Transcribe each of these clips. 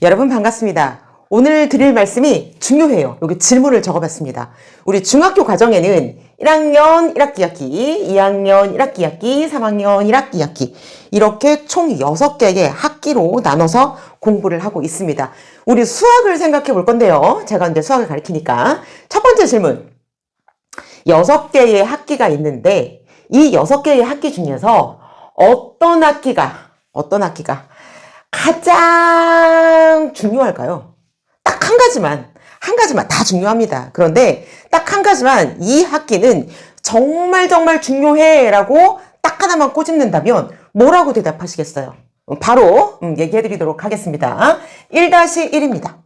여러분 반갑습니다. 오늘 드릴 말씀이 중요해요. 여기 질문을 적어봤습니다. 우리 중학교 과정에는 1학년 1학기 학기, 2학년 1학기 학기, 3학년 1학기 학기 이렇게 총 6개의 학기로 나눠서 공부를 하고 있습니다. 우리 수학을 생각해 볼 건데요. 제가 이제 수학을 가르치니까 첫 번째 질문. 6개의 학기가 있는데 이 6개의 학기 중에서 어떤 학기가 가장 중요할까요? 딱 한 가지만 다 중요합니다. 그런데 딱 한 가지만 이 학기는 정말 중요해 라고 딱 하나만 꼬집는다면 뭐라고 대답하시겠어요? 바로 얘기해 드리도록 하겠습니다. 1-1입니다.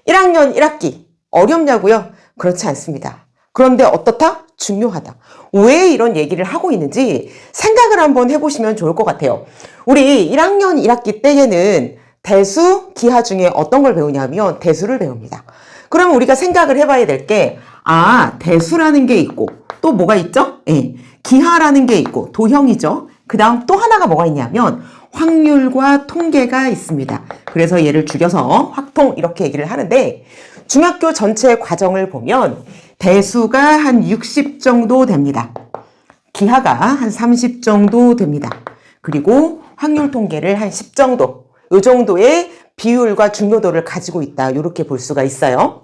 1학년 1학기 어렵냐고요? 그렇지 않습니다. 그런데 어떻다? 중요하다. 왜 이런 얘기를 하고 있는지 생각을 한번 해보시면 좋을 것 같아요. 우리 1학년 1학기 때에는 대수, 기하 중에 어떤 걸 배우냐면 대수를 배웁니다. 그러면 우리가 생각을 해봐야 될 게 대수라는 게 있고 또 뭐가 있죠? 기하라는 게 있고 도형이죠. 그 다음 또 하나가 뭐가 있냐면 확률과 통계가 있습니다. 그래서 얘를 줄여서 확통 이렇게 얘기를 하는데 중학교 전체 과정을 보면 대수가 한 60 정도 됩니다. 기하가 한 30 정도 됩니다. 그리고 확률 통계를 한 10 정도, 이 정도의 비율과 중요도를 가지고 있다. 이렇게 볼 수가 있어요.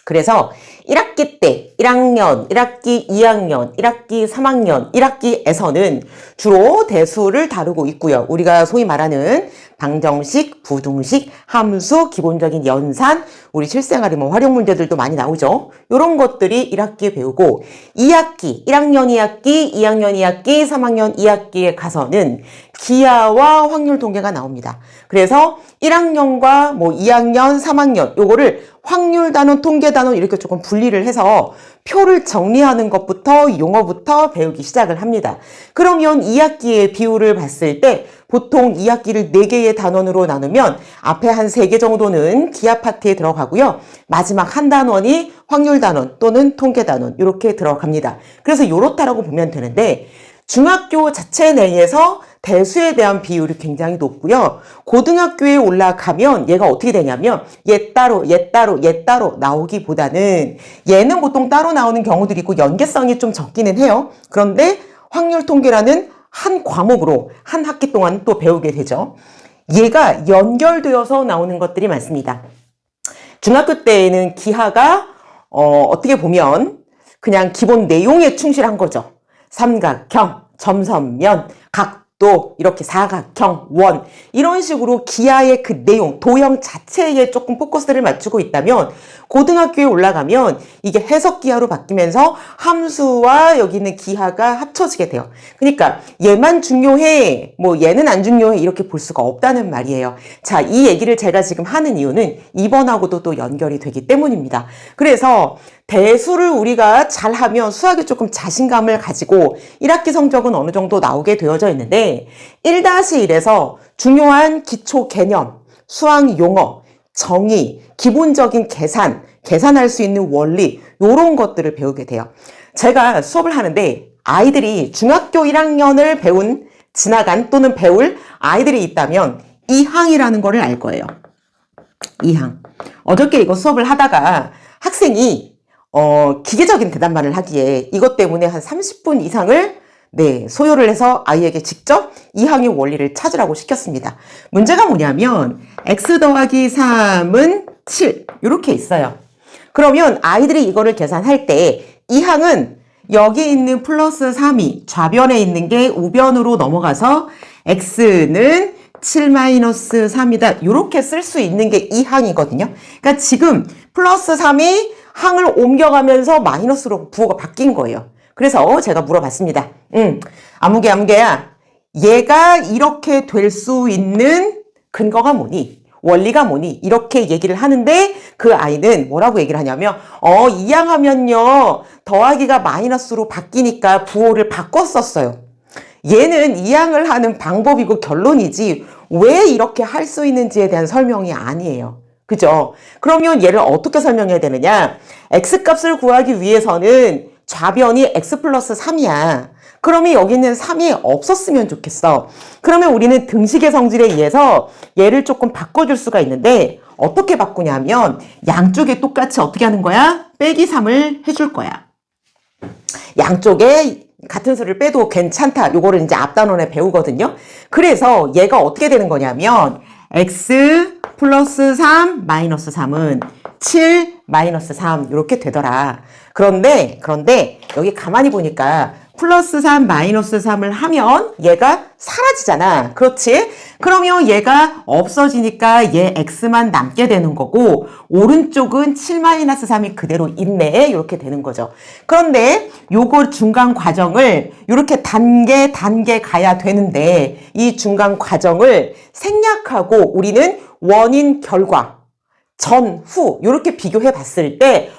그래서 1학기 때 1학년, 1학기 2학년, 1학기 3학년, 1학기에서는 주로 대수를 다루고 있고요. 우리가 소위 말하는 방정식, 부등식, 함수, 기본적인 연산, 우리 실생활에 활용 문제들도 많이 나오죠. 이런 것들이 1학기에 배우고 2학기, 1학년 2학기, 2학년 2학기, 3학년 2학기에 가서는 기하와 확률 통계가 나옵니다. 그래서 1학년과 2학년, 3학년 요거를 확률 단원, 통계 단원 이렇게 조금 분리를 해서 표를 정리하는 것부터 용어부터 배우기 시작을 합니다. 그러면 2학기의 비율을 봤을 때 보통 2학기를 4개의 단원으로 나누면 앞에 한 3개 정도는 기하 파트에 들어가고요. 마지막 한 단원이 확률 단원 또는 통계 단원 이렇게 들어갑니다. 그래서 이렇다라고 보면 되는데 중학교 자체 내에서 대수에 대한 비율이 굉장히 높고요. 고등학교에 올라가면 얘가 어떻게 되냐면 얘 따로 나오기보다는 얘는 보통 따로 나오는 경우들이 있고 연계성이 좀 적기는 해요. 그런데 확률 통계라는 한 과목으로 한 학기 동안 또 배우게 되죠. 얘가 연결되어서 나오는 것들이 많습니다. 중학교 때에는 기하가 어떻게 보면 그냥 기본 내용에 충실한 거죠. 삼각형, 점선면, 각도, 이렇게 사각형, 원 이런 식으로 기하의 그 내용, 도형 자체에 조금 포커스를 맞추고 있다면 고등학교에 올라가면 이게 해석 기하로 바뀌면서 함수와 여기 있는 기하가 합쳐지게 돼요. 그러니까 얘만 중요해, 얘는 안 중요해 이렇게 볼 수가 없다는 말이에요. 자, 이 얘기를 제가 지금 하는 이유는 이번하고도 또 연결이 되기 때문입니다. 그래서 대수를 우리가 잘하면 수학에 조금 자신감을 가지고 1학기 성적은 어느 정도 나오게 되어져 있는데 1-1에서 중요한 기초 개념, 수학 용어, 정의, 기본적인 계산할 수 있는 원리 이런 것들을 배우게 돼요. 제가 수업을 하는데 아이들이 중학교 1학년을 지나간 또는 배울 아이들이 있다면 이항이라는 거를 알 거예요. 이항. 어저께 이거 수업을 하다가 학생이 기계적인 대답만을 하기에 이것 때문에 한 30분 이상을 소요를 해서 아이에게 직접 이항의 원리를 찾으라고 시켰습니다. 문제가 뭐냐면 x 더하기 3은 7 이렇게 있어요. 그러면 아이들이 이거를 계산할 때 이항은 여기 있는 플러스 3이 좌변에 있는 게 우변으로 넘어가서 x는 7-3이다 이렇게 쓸 수 있는 게 이항이거든요. 그러니까 지금 플러스 3이 항을 옮겨가면서 마이너스로 부호가 바뀐 거예요. 그래서 제가 물어봤습니다. 아무개야 얘가 이렇게 될 수 있는 근거가 뭐니? 원리가 뭐니? 이렇게 얘기를 하는데 그 아이는 뭐라고 얘기를 하냐면 이항하면요 더하기가 마이너스로 바뀌니까 부호를 바꿨었어요. 얘는 이항을 하는 방법이고 결론이지 왜 이렇게 할 수 있는지에 대한 설명이 아니에요. 그죠? 그러면 얘를 어떻게 설명해야 되느냐? x값을 구하기 위해서는 좌변이 x 플러스 3이야. 그러면 여기는 3이 없었으면 좋겠어. 그러면 우리는 등식의 성질에 의해서 얘를 조금 바꿔줄 수가 있는데 어떻게 바꾸냐면 양쪽에 똑같이 어떻게 하는 거야? 빼기 3을 해줄 거야. 양쪽에 같은 수를 빼도 괜찮다. 요거를 이제 앞단원에 배우거든요. 그래서 얘가 어떻게 되는 거냐면 x 플러스 3 마이너스 3은 7 마이너스 3 이렇게 되더라. 그런데 여기 가만히 보니까 플러스 3 마이너스 3을 하면 얘가 사라지잖아. 그렇지? 그러면 얘가 없어지니까 얘 x만 남게 되는 거고 오른쪽은 7 마이너스 3이 그대로 있네. 이렇게 되는 거죠. 그런데 요거 중간 과정을 이렇게 단계 가야 되는데 이 중간 과정을 생략하고 우리는 원인 결과 전, 후 이렇게 비교해 봤을 때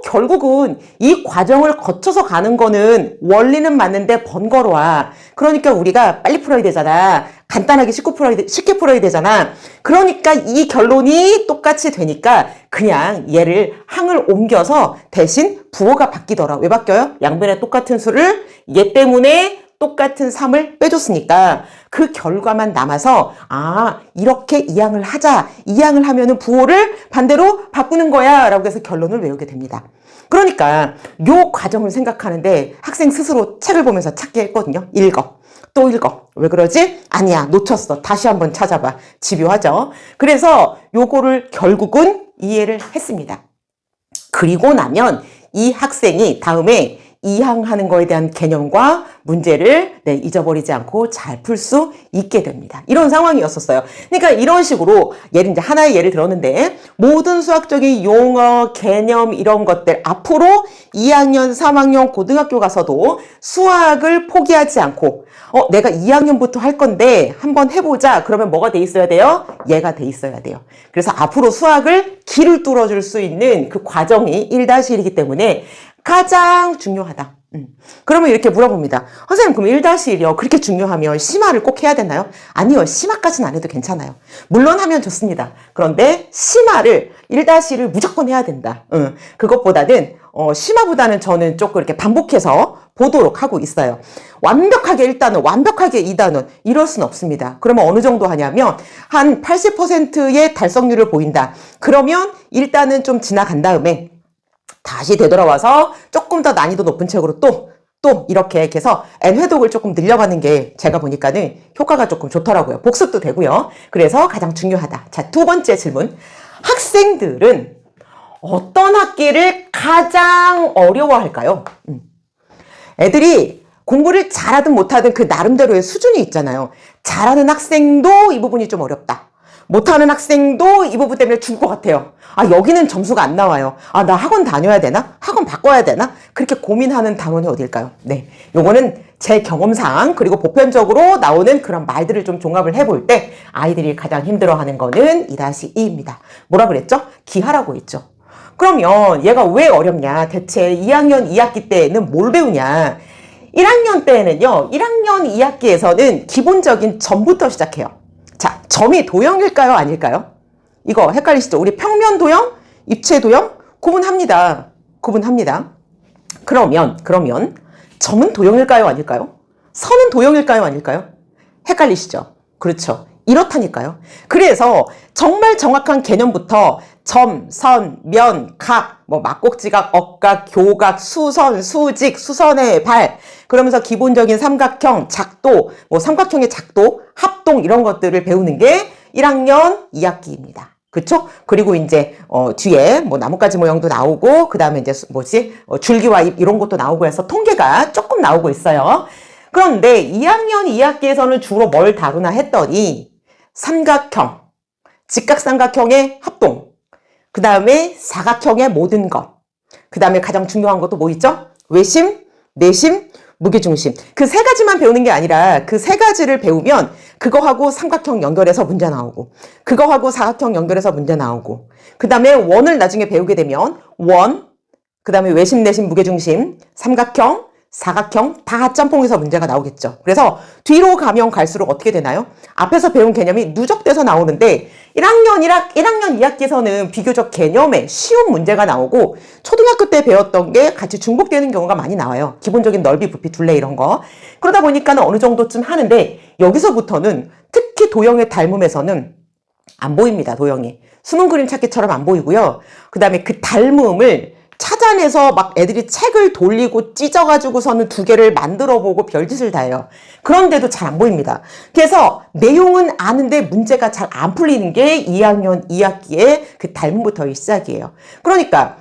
결국은 이 과정을 거쳐서 가는 거는 원리는 맞는데 번거로워. 그러니까 우리가 빨리 풀어야 되잖아. 간단하게 쉽게 풀어야 되잖아. 그러니까 이 결론이 똑같이 되니까 그냥 얘를 항을 옮겨서 대신 부호가 바뀌더라. 왜 바뀌어요? 양변에 똑같은 수를 얘 때문에 똑같은 3을 빼줬으니까 그 결과만 남아서 이렇게 이항을 하자. 이항을 하면은 부호를 반대로 바꾸는 거야 라고 해서 결론을 외우게 됩니다. 그러니까 요 과정을 생각하는데 학생 스스로 책을 보면서 찾게 했거든요. 읽어. 또 읽어. 왜 그러지? 아니야. 놓쳤어. 다시 한번 찾아봐. 집요하죠. 그래서 요거를 결국은 이해를 했습니다. 그리고 나면 이 학생이 다음에 이항하는 거에 대한 개념과 문제를 잊어버리지 않고 잘 풀 수 있게 됩니다. 이런 상황이었었어요. 그러니까 이런 식으로 이제 하나의 예를 들었는데 모든 수학적인 용어, 개념 이런 것들 앞으로 2학년, 3학년 고등학교 가서도 수학을 포기하지 않고 내가 2학년부터 할 건데 한번 해보자. 그러면 뭐가 돼 있어야 돼요? 얘가 돼 있어야 돼요. 그래서 앞으로 수학을 길을 뚫어줄 수 있는 그 과정이 1-1이기 때문에 가장 중요하다. 그러면 이렇게 물어봅니다. 선생님 그럼 1-1이요. 그렇게 중요하면 심화를 꼭 해야 되나요? 아니요. 심화까지는 안 해도 괜찮아요. 물론 하면 좋습니다. 그런데 심화를 1-1을 무조건 해야 된다. 그것보다는 심화보다는 저는 조금 이렇게 반복해서 보도록 하고 있어요. 완벽하게 1단원, 완벽하게 2단원 이럴 수는 없습니다. 그러면 어느 정도 하냐면 한 80%의 달성률을 보인다. 그러면 1단은 좀 지나간 다음에 다시 되돌아와서 조금 더 난이도 높은 책으로 또 이렇게 해서 N회독을 조금 늘려가는 게 제가 보니까는 효과가 조금 좋더라고요. 복습도 되고요. 그래서 가장 중요하다. 자, 두 번째 질문. 학생들은 어떤 학기를 가장 어려워할까요? 애들이 공부를 잘하든 못하든 그 나름대로의 수준이 있잖아요. 잘하는 학생도 이 부분이 좀 어렵다. 못하는 학생도 이 부분 때문에 죽을 것 같아요. 여기는 점수가 안 나와요. 나 학원 다녀야 되나? 학원 바꿔야 되나? 그렇게 고민하는 단원이 어딜까요? 네. 요거는 제 경험상 그리고 보편적으로 나오는 그런 말들을 좀 종합을 해볼 때 아이들이 가장 힘들어하는 거는 2-2입니다. 뭐라 그랬죠? 기하라고 했죠. 그러면 얘가 왜 어렵냐? 대체 2학년 2학기 때는 뭘 배우냐? 1학년 때는요. 1학년 2학기에서는 기본적인 점부터 시작해요. 자, 점이 도형일까요? 아닐까요? 이거 헷갈리시죠? 우리 평면 도형, 입체 도형 구분합니다. 그러면 점은 도형일까요? 아닐까요? 선은 도형일까요? 아닐까요? 헷갈리시죠? 그렇죠. 이렇다니까요. 그래서 정말 정확한 개념부터 점, 선, 면, 각, 막곡지각, 억각, 교각, 수선, 수직, 수선의 발 그러면서 기본적인 삼각형, 작도, 삼각형의 작도, 합동 이런 것들을 배우는 게 1학년 2학기입니다. 그쵸? 그리고 이제 뒤에 나뭇가지 모형도 나오고 그다음에 이제 줄기와 잎 이런 것도 나오고 해서 통계가 조금 나오고 있어요. 그런데 2학년 2학기에서는 주로 뭘 다루나 했더니 삼각형, 직각삼각형의 합동, 그 다음에 사각형의 모든 것, 그 다음에 가장 중요한 것도 뭐 있죠? 외심, 내심, 무게중심. 그 세 가지만 배우는 게 아니라 그 세 가지를 배우면 그거하고 삼각형 연결해서 문제 나오고 그거하고 사각형 연결해서 문제 나오고 그 다음에 원을 나중에 배우게 되면 원, 그 다음에 외심, 내심, 무게중심, 삼각형, 사각형 다 짬뽕에서 문제가 나오겠죠. 그래서 뒤로 가면 갈수록 어떻게 되나요? 앞에서 배운 개념이 누적돼서 나오는데 1학년 2학기에서는 비교적 개념에 쉬운 문제가 나오고 초등학교 때 배웠던 게 같이 중복되는 경우가 많이 나와요. 기본적인 넓이, 부피, 둘레 이런 거. 그러다 보니까는 어느 정도쯤 하는데 여기서부터는 특히 도형의 닮음에서는 안 보입니다. 도형이. 수능 그림 찾기처럼 안 보이고요. 그 다음에 그 닮음을 찾아내서 막 애들이 책을 돌리고 찢어가지고서는 두 개를 만들어보고 별짓을 다 해요. 그런데도 잘 안 보입니다. 그래서 내용은 아는데 문제가 잘 안 풀리는 게 2학년 2학기에 그 닮음부터의 시작이에요. 그러니까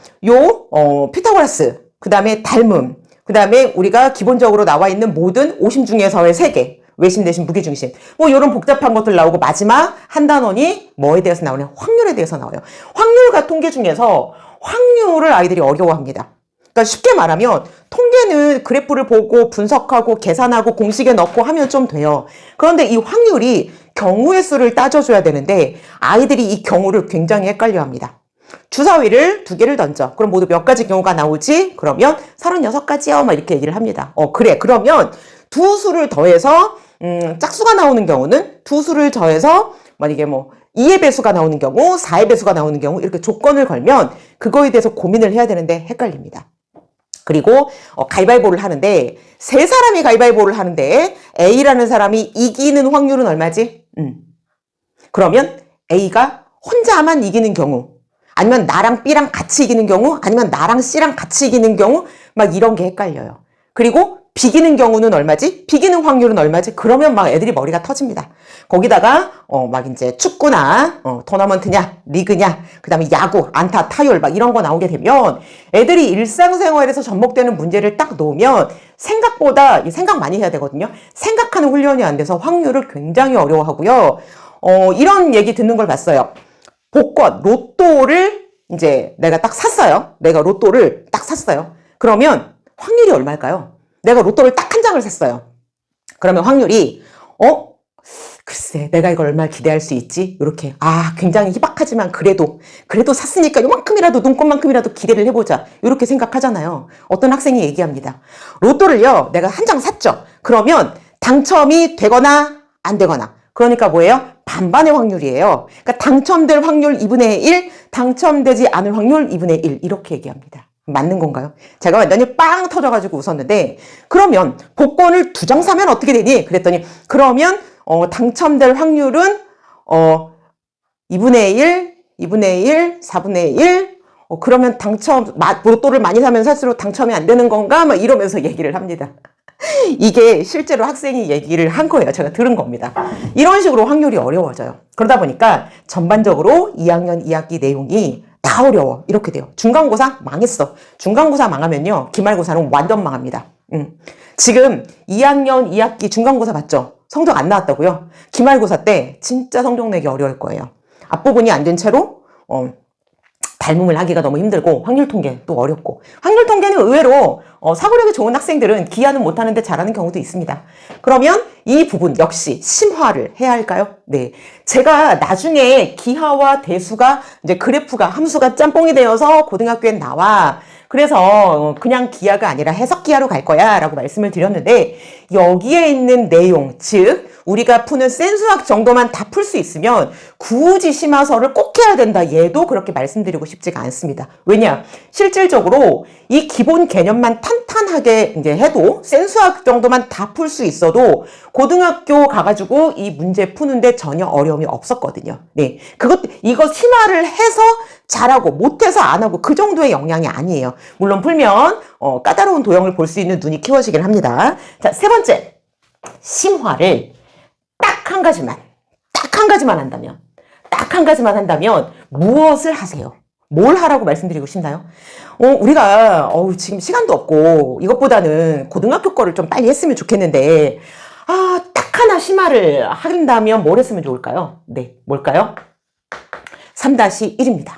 피타고라스, 그 다음에 닮음, 그 다음에 우리가 기본적으로 나와 있는 모든 오심 중에서의 3개. 외심, 내심, 무게중심. 뭐, 요런 복잡한 것들 나오고, 마지막 한 단원이 뭐에 대해서 나오냐? 확률에 대해서 나와요. 확률과 통계 중에서 확률을 아이들이 어려워합니다. 그러니까 쉽게 말하면, 통계는 그래프를 보고 분석하고 계산하고 공식에 넣고 하면 좀 돼요. 그런데 이 확률이 경우의 수를 따져줘야 되는데, 아이들이 이 경우를 굉장히 헷갈려 합니다. 주사위를 2개를 던져. 그럼 모두 몇 가지 경우가 나오지? 그러면 36가지요. 막 이렇게 얘기를 합니다. 그래. 그러면 두 수를 더해서 짝수가 나오는 경우는 두 수를 더해서 만약에 2의 배수가 나오는 경우, 4의 배수가 나오는 경우 이렇게 조건을 걸면 그거에 대해서 고민을 해야 되는데 헷갈립니다. 그리고 가위바위보를 하는데 3사람이 가위바위보를 하는데 A라는 사람이 이기는 확률은 얼마지? 그러면 A가 혼자만 이기는 경우, 아니면 나랑 B랑 같이 이기는 경우, 아니면 나랑 C랑 같이 이기는 경우, 막 이런 게 헷갈려요. 그리고 비기는 경우는 얼마지? 비기는 확률은 얼마지? 그러면 막 애들이 머리가 터집니다. 거기다가 막 이제 축구나 토너먼트냐, 리그냐, 그다음에 야구, 안타, 타율 막 이런 거 나오게 되면 애들이 일상생활에서 접목되는 문제를 딱 놓으면 생각보다 생각 많이 해야 되거든요. 생각하는 훈련이 안 돼서 확률을 굉장히 어려워하고요. 이런 얘기 듣는 걸 봤어요. 복권, 로또를 이제 내가 딱 샀어요. 내가 로또를 딱 샀어요. 그러면 확률이 얼마일까요? 내가 로또를 딱 한 장을 샀어요. 그러면 확률이 글쎄 내가 이걸 얼마나 기대할 수 있지? 이렇게 굉장히 희박하지만 그래도 샀으니까 요만큼이라도 눈꽃만큼이라도 기대를 해보자 이렇게 생각하잖아요. 어떤 학생이 얘기합니다. 로또를요 내가 한 장 샀죠. 그러면 당첨이 되거나 안 되거나 그러니까 뭐예요? 반반의 확률이에요. 그러니까 당첨될 확률 2분의 1, 당첨되지 않을 확률 2분의 1 이렇게 얘기합니다. 맞는 건가요? 제가 완전히 빵 터져가지고 웃었는데 그러면 복권을 2장 사면 어떻게 되니? 그랬더니 그러면 당첨될 확률은 2분의 1, 2분의 1, 4분의 1 그러면 로또를 많이 사면 살수록 당첨이 안 되는 건가? 막 이러면서 얘기를 합니다. 이게 실제로 학생이 얘기를 한 거예요. 제가 들은 겁니다. 이런 식으로 확률이 어려워져요. 그러다 보니까 전반적으로 2학년 2학기 내용이 다 어려워. 이렇게 돼요. 중간고사 망했어. 중간고사 망하면요. 기말고사는 완전 망합니다. 지금 2학년 2학기 중간고사 봤죠? 성적 안 나왔다고요? 기말고사 때 진짜 성적 내기 어려울 거예요. 앞부분이 안 된 채로 닮음을 하기가 너무 힘들고 확률 통계 또 어렵고 확률 통계는 의외로 사고력이 좋은 학생들은 기하는 못하는데 잘하는 경우도 있습니다. 그러면 이 부분 역시 심화를 해야 할까요? 네, 제가 나중에 기하와 대수가 이제 그래프가 함수가 짬뽕이 되어서 고등학교엔 나와. 그래서 그냥 기하가 아니라 해석 기하로 갈 거야 라고 말씀을 드렸는데 여기에 있는 내용, 즉 우리가 푸는 센수학 정도만 다 풀 수 있으면 굳이 심화서를 꼭 해야 된다. 얘도 그렇게 말씀드리고 싶지가 않습니다. 왜냐? 실질적으로 이 기본 개념만 탄탄하게 이제 해도 센수학 정도만 다 풀 수 있어도 고등학교 가가지고 이 문제 푸는데 전혀 어려움이 없었거든요. 네, 이거 심화를 해서 잘하고 못해서 안 하고 그 정도의 역량이 아니에요. 물론 풀면 까다로운 도형을 볼 수 있는 눈이 키워지긴 합니다. 자, 3번째 심화를 딱 한 가지만 한다면 무엇을 하세요? 뭘 하라고 말씀드리고 싶나요? 우리가 지금 시간도 없고 이것보다는 고등학교 거를 좀 빨리 했으면 좋겠는데 딱 하나 심화를 한다면 뭘 했으면 좋을까요? 네, 뭘까요? 3-1입니다.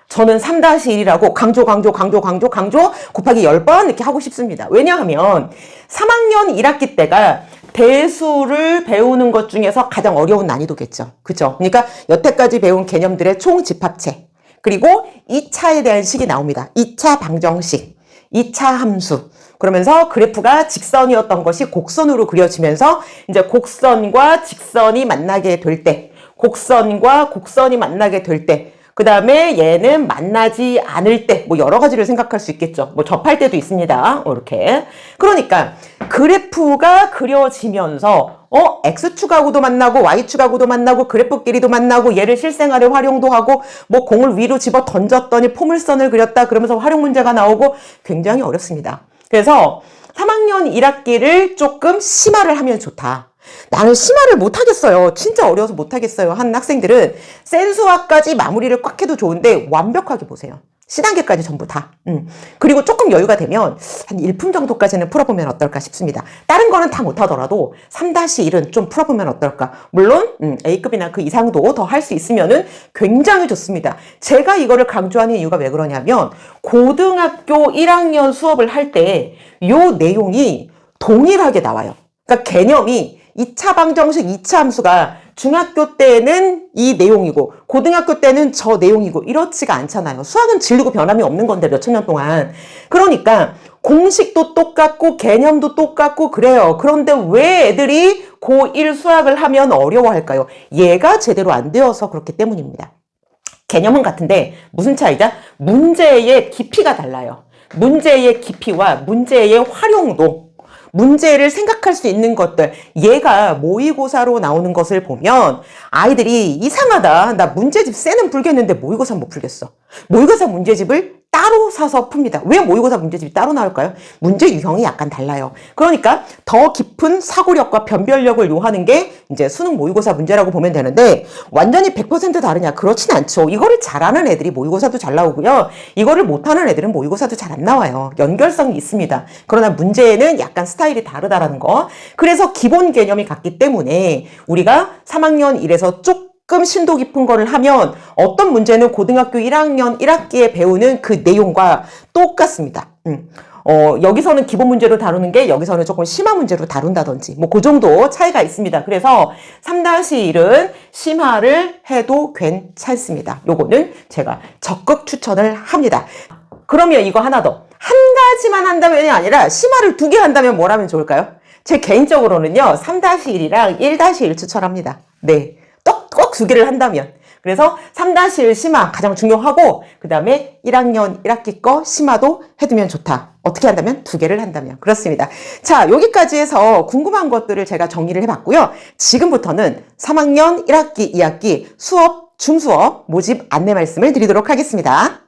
저는 3-1이라고 강조 곱하기 10번 이렇게 하고 싶습니다. 왜냐하면 3학년 1학기 때가 대수를 배우는 것 중에서 가장 어려운 난이도겠죠. 그죠? 그러니까 여태까지 배운 개념들의 총 집합체. 그리고 2차에 대한 식이 나옵니다. 2차 방정식. 2차 함수. 그러면서 그래프가 직선이었던 것이 곡선으로 그려지면서 이제 곡선과 직선이 만나게 될 때, 곡선과 곡선이 만나게 될 때, 그 다음에 얘는 만나지 않을 때, 뭐 여러 가지를 생각할 수 있겠죠. 뭐 접할 때도 있습니다. 이렇게. 그러니까 그래프가 그려지면서 X축하고도 만나고 Y축하고도 만나고 그래프끼리도 만나고 얘를 실생활에 활용도 하고 뭐 공을 위로 집어 던졌더니 포물선을 그렸다 그러면서 활용 문제가 나오고 굉장히 어렵습니다. 그래서 3학년 1학기를 조금 심화를 하면 좋다. 나는 심화를 못하겠어요. 진짜 어려워서 못하겠어요. 하는 학생들은 센수화까지 마무리를 꽉 해도 좋은데 완벽하게 보세요. C단계까지 전부 다. 그리고 조금 여유가 되면 한 1품 정도까지는 풀어보면 어떨까 싶습니다. 다른 거는 다 못하더라도 3-1은 좀 풀어보면 어떨까. 물론 A급이나 그 이상도 더 할 수 있으면은 굉장히 좋습니다. 제가 이거를 강조하는 이유가 왜 그러냐면 고등학교 1학년 수업을 할 때 요 내용이 동일하게 나와요. 그러니까 개념이 2차 방정식 2차 함수가 중학교 때는 이 내용이고 고등학교 때는 저 내용이고 이렇지가 않잖아요. 수학은 질리고 변함이 없는 건데 몇천 년 동안. 그러니까 공식도 똑같고 개념도 똑같고 그래요. 그런데 왜 애들이 고1 수학을 하면 어려워할까요? 얘가 제대로 안 되어서 그렇기 때문입니다. 개념은 같은데 무슨 차이죠? 문제의 깊이가 달라요. 문제의 깊이와 문제의 활용도, 문제를 생각할 수 있는 것들, 얘가 모의고사로 나오는 것을 보면 아이들이 이상하다. 나 문제집 쎄는 풀겠는데 모의고사 못 풀겠어. 모의고사 문제집을 따로 사서 풉니다. 왜 모의고사 문제집이 따로 나올까요? 문제 유형이 약간 달라요. 그러니까 더 깊은 사고력과 변별력을 요하는 게 이제 수능 모의고사 문제라고 보면 되는데 완전히 100% 다르냐? 그렇진 않죠. 이거를 잘하는 애들이 모의고사도 잘 나오고요. 이거를 못하는 애들은 모의고사도 잘 안 나와요. 연결성이 있습니다. 그러나 문제는 약간 스타일이 다르다라는 거. 그래서 기본 개념이 같기 때문에 우리가 3학년 1에서 조금 심도 깊은 거를 하면 어떤 문제는 고등학교 1학년 1학기에 배우는 그 내용과 똑같습니다. 여기서는 기본 문제로 다루는 게 여기서는 조금 심화 문제로 다룬다든지 뭐 그 정도 차이가 있습니다. 그래서 3-1은 심화를 해도 괜찮습니다. 요거는 제가 적극 추천을 합니다. 그러면 이거 하나 더. 한 가지만 한다면이 아니라 심화를 2개 한다면 뭘 하면 좋을까요? 제 개인적으로는요. 3-1이랑 1-1 추천합니다. 네. 꼭 2개를 한다면. 그래서 3-1 심화 가장 중요하고 그 다음에 1학년 1학기 거 심화도 해두면 좋다. 어떻게 한다면? 2개를 한다면. 그렇습니다. 자, 여기까지 해서 궁금한 것들을 제가 정리를 해봤고요. 지금부터는 3학년 1학기 2학기 수업, 중수업 모집 안내 말씀을 드리도록 하겠습니다.